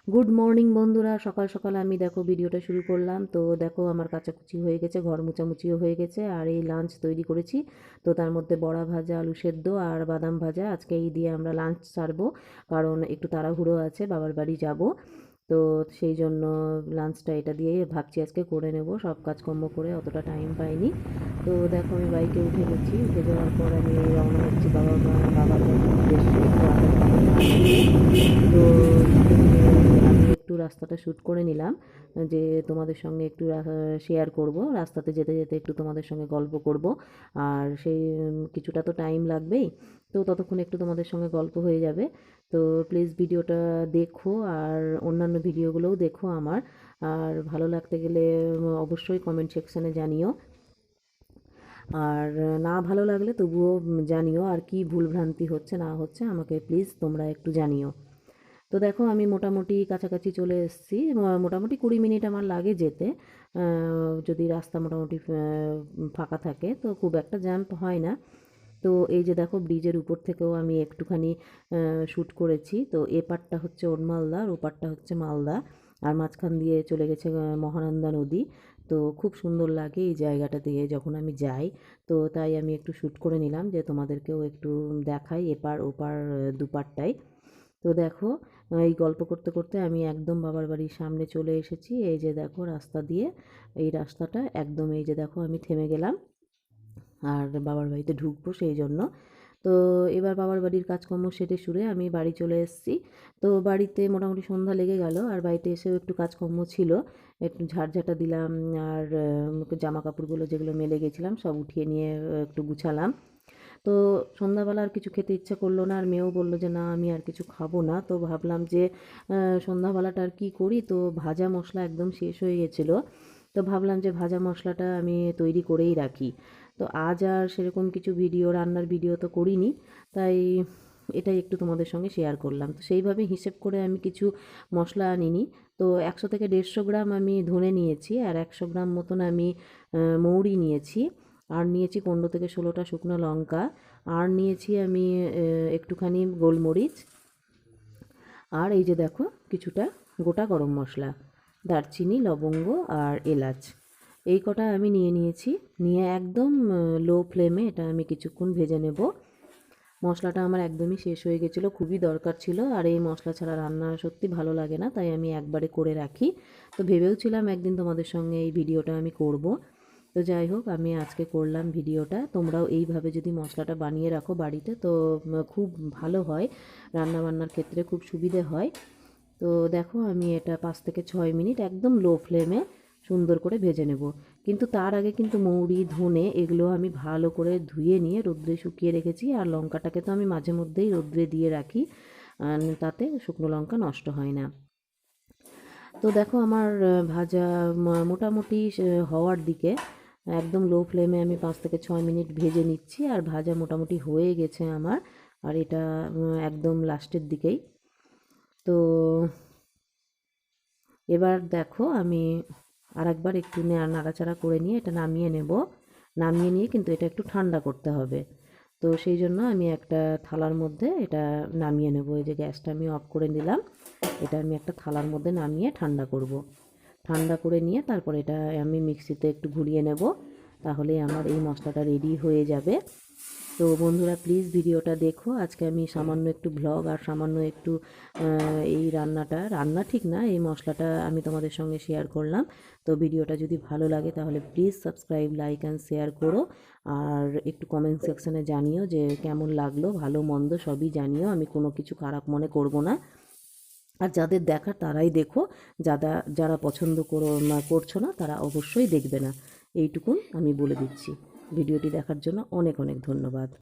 Good morning বন্ধুরা, সকাল সকাল আমি দেখো ভিডিওটা শুরু করলাম। তো দেখো আমার কাচাকুচি হয়ে গেছে, ঘর মোছামুছিও হয়ে গেছে, আর এই লাঞ্চ তৈরি করেছি। তো তার মধ্যে বড়া ভাজা, আলু সেদ্ধ আর বাদাম ভাজা, আজকে এই দিয়ে আমরা লাঞ্চ সারবো। কারণ একটু তাড়াহুড়ো আছে, বাবার বাড়ি যাব। তো সেই জন্য লাঞ্চটা এটা দিয়ে ভাবছি আজকে করে নেব, সব কাজকর্ম করে অতটা টাইম পাইনি। তো দেখো আমি বাইকে উঠে গেছি, উঠে যাওয়ার পর আমি রওনা হচ্ছি বাবার উদ্দেশ্যে। তো আমি একটু রাস্তাটা শ্যুট করে নিলাম, যে তোমাদের সঙ্গে একটু শেয়ার করব, রাস্তাতে যেতে যেতে একটু তোমাদের সঙ্গে গল্প করব। আর সেই কিছুটা তো টাইম লাগবেই, তো ততক্ষণ একটু তোমাদের সঙ্গে গল্প হয়ে যাবে। তো প্লিজ ভিডিওটা দেখো, আর অন্যান্য ভিডিওগুলোও দেখো আমার। আর ভালো লাগতে গেলে অবশ্যই কমেন্ট সেকশানে জানিও, আর না ভালো লাগলে তবুও জানিও, আর কি ভুলভ্রান্তি হচ্ছে না হচ্ছে আমাকে প্লিজ তোমরা একটু জানিও। তো দেখো আমি মোটামুটি কাছাকাছি চলে এসেছি, মোটামুটি 20 মিনিট আমার লাগে যেতে। যদি রাস্তা মোটামুটি ফাঁকা থাকে তো খুব একটা জ্যাম হয় না। তো এই যে দেখো ব্রিজের উপর থেকেও আমি একটুখানি শ্যুট করেছি। তো এ পারটা হচ্ছে ওরমালদা আর ও পারটা হচ্ছে মালদা, আর মাঝখান দিয়ে চলে গেছে মহানন্দা নদী। তো খুব সুন্দর লাগে এই জায়গাটা দিয়ে যখন আমি যাই। তো তাই আমি একটু শ্যুট করে নিলাম, যে তোমাদেরকেও একটু দেখাই এপার ওপার দুপারটাই। তো দেখো এই গল্প করতে করতে আমি একদম বাবার বাড়ির সামনে চলে এসেছি। এই যে দেখো রাস্তা দিয়ে, এই রাস্তাটা একদম, এই যে দেখো আমি থেমে গেলাম আর বাবার বাড়িতে ঢুকবো সেই জন্য। তো এবার বাবার বাড়ির কাজকর্ম সেরে সুরে আমি বাড়ি চলে এসেছি। তো বাড়িতে মোটামুটি সন্ধ্যা লেগে গেল, আর বাড়িতে এসেও একটু কাজকর্ম ছিল, একটু ঝাড়ঝাঁটা দিলাম। আর জামা কাপড়গুলো যেগুলো মেলে গেছিলাম সব উঠিয়ে নিয়ে একটু গুছালাম। তো সন্ধ্যাবেলা আর কিছু খেতে ইচ্ছা করলো না, আর মেয়েও বললো যে না আমি আর কিছু খাবো না। তো ভাবলাম যে সন্ধ্যাবেলাটা আর কী করি, তো ভাজা মশলা একদম শেষ হয়ে গেছিলো। তো ভাবলাম যে ভাজা মশলাটা আমি তৈরি করেই রাখি। তো আজ আর সেরকম কিছু ভিডিও, রান্নার ভিডিও তো করিনি, তাই এটাই একটু তোমাদের সঙ্গে শেয়ার করলাম। তো সেইভাবে হিসেব করে আমি কিছু মশলা আনিনি। তো 100 থেকে 150 গ্রাম আমি ধনে নিয়েছি, আর 100 গ্রাম মতন আমি মৌরি নিয়েছি, আর নিয়েছি 15 থেকে 16টা শুকনো লঙ্কা, আর নিয়েছি আমি একটুখানি গোলমরিচ, আর এই যে দেখো কিছুটা গোটা গরম মশলা, দারচিনি, লবঙ্গ আর এলাচ, এই কটা আমি নিয়ে নিয়েছি। নিয়ে একদম লো ফ্লেমে এটা আমি কিছুক্ষণ ভেজে নেব। মশলাটা আমার একদমই শেষ হয়ে গেছিলো, খুবই দরকার ছিল, আর এই মশলা ছাড়া রান্না সত্যি ভালো লাগে না, তাই আমি একবারে করে রাখি। তো ভেবেওছিলাম একদিন তোমাদের সঙ্গে এই ভিডিওটা আমি করব। তো যাই হোক আমি আজকে করলাম ভিডিওটা। তোমরাও এইভাবে যদি মশলাটা বানিয়ে রাখো বাড়িতে তো খুব ভালো হয়, রান্নাবান্নার ক্ষেত্রে খুব সুবিধে হয়। তো দেখো আমি এটা 5 থেকে 6 মিনিট একদম লো ফ্লেমে সুন্দর করে ভেজে নেব। কিন্তু তার আগে কিন্তু মৌরি, ধনে এগুলো আমি ভালো করে ধুয়ে নিয়ে রোদ্রে শুকিয়ে রেখেছি, আর লঙ্কাটাকে তো আমি মাঝে মধ্যেই রোদ্রে দিয়ে রাখি, তাতে শুকনো লঙ্কা নষ্ট হয় না। তো দেখো আমার ভাজা মোটামুটি হওয়ার দিকে, একদম লো ফ্লেমে আমি 5 থেকে 6 মিনিট ভেজে নিচ্ছি, আর ভাজা মোটামুটি হয়ে গেছে আমার। আর এটা একদম লাস্টের দিকেই। তো এবার দেখো আমি আরেকবার একটু নাড়াচাড়া করে নিয়ে এটা নামিয়ে নেব। নামিয়ে নিয়ে কিন্তু এটা একটু ঠান্ডা করতে হবে। তো সেই জন্য আমি একটা থালার মধ্যে এটা নামিয়ে নেব। এই যে গ্যাসটা আমি অফ করে দিলাম, এটা আমি একটা থালার মধ্যে নামিয়ে ঠান্ডা করব। ঠান্ডা করে নিয়ে তারপর এটা আমি মিক্সিতে একটু ঘুরিয়ে নেব, তাহলে আমার এই মশলাটা রেডি হয়ে যাবে। তো বন্ধুরা প্লিজ ভিডিওটা দেখো। আজকে আমি সামান্য একটু ভ্লগ আর সামান্য একটু এই রান্না ঠিক না, এই মশলাটা আমি তোমাদের সঙ্গে শেয়ার করলাম। তো ভিডিওটা যদি ভালো লাগে তাহলে please subscribe, like and share করো, আর একটু কমেন্ট সেকশানে জানিও যে কেমন লাগলো, ভালো মন্দ সবই জানিও, আমি কোনো কিছু খারাপ মনে করব না। আর যাদের দেখার তারাই দেখো, যারা পছন্দ করছো না তারা অবশ্যই দেখবে না, এইটুকুন আমি বলে দিচ্ছি। ভিডিওটি দেখার জন্য অনেক অনেক ধন্যবাদ।